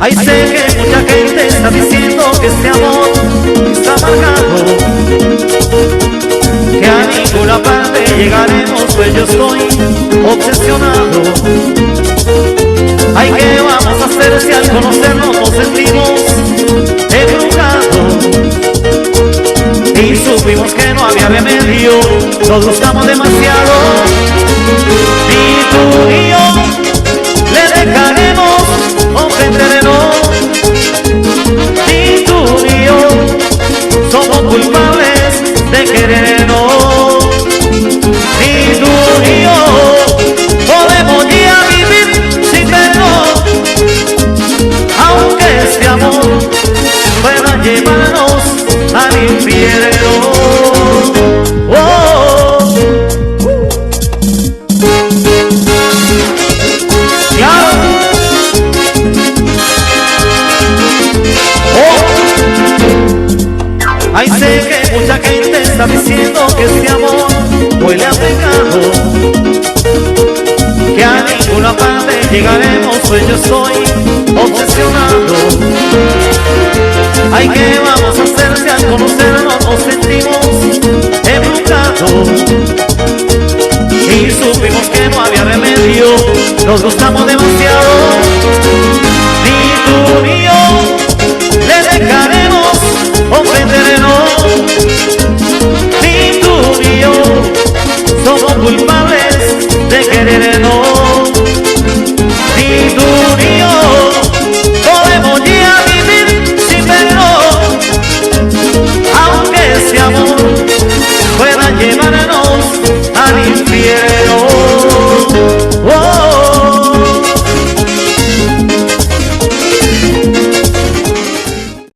Ay, sé que mucha gente está diciendo que este amor está amargado, que a ninguna parte llegaremos, pues yo estoy obsesionado. Ay, ¿qué vamos a hacer si al conocernos nos sentimos embrujados? Y supimos que no había remedio, nos gustamos demasiado. Y tú y yo le dejaremos comprendernos. Y tú y yo somos culpables de querernos. Y tú y yo podemos ya vivir sin vernos, aunque este amor pueda llevarnos al infierno. Oh. Claro. Oh. Ay, sé que mucha gente está diciendo que este amor huele a pecado, que a ninguna parte llegaremos, pues yo estoy obsesionado. Ay, ¿qué vamos a hacer si al conocernos nos sentimos embrujados? Y supimos que no había remedio, nos gustamos demasiado.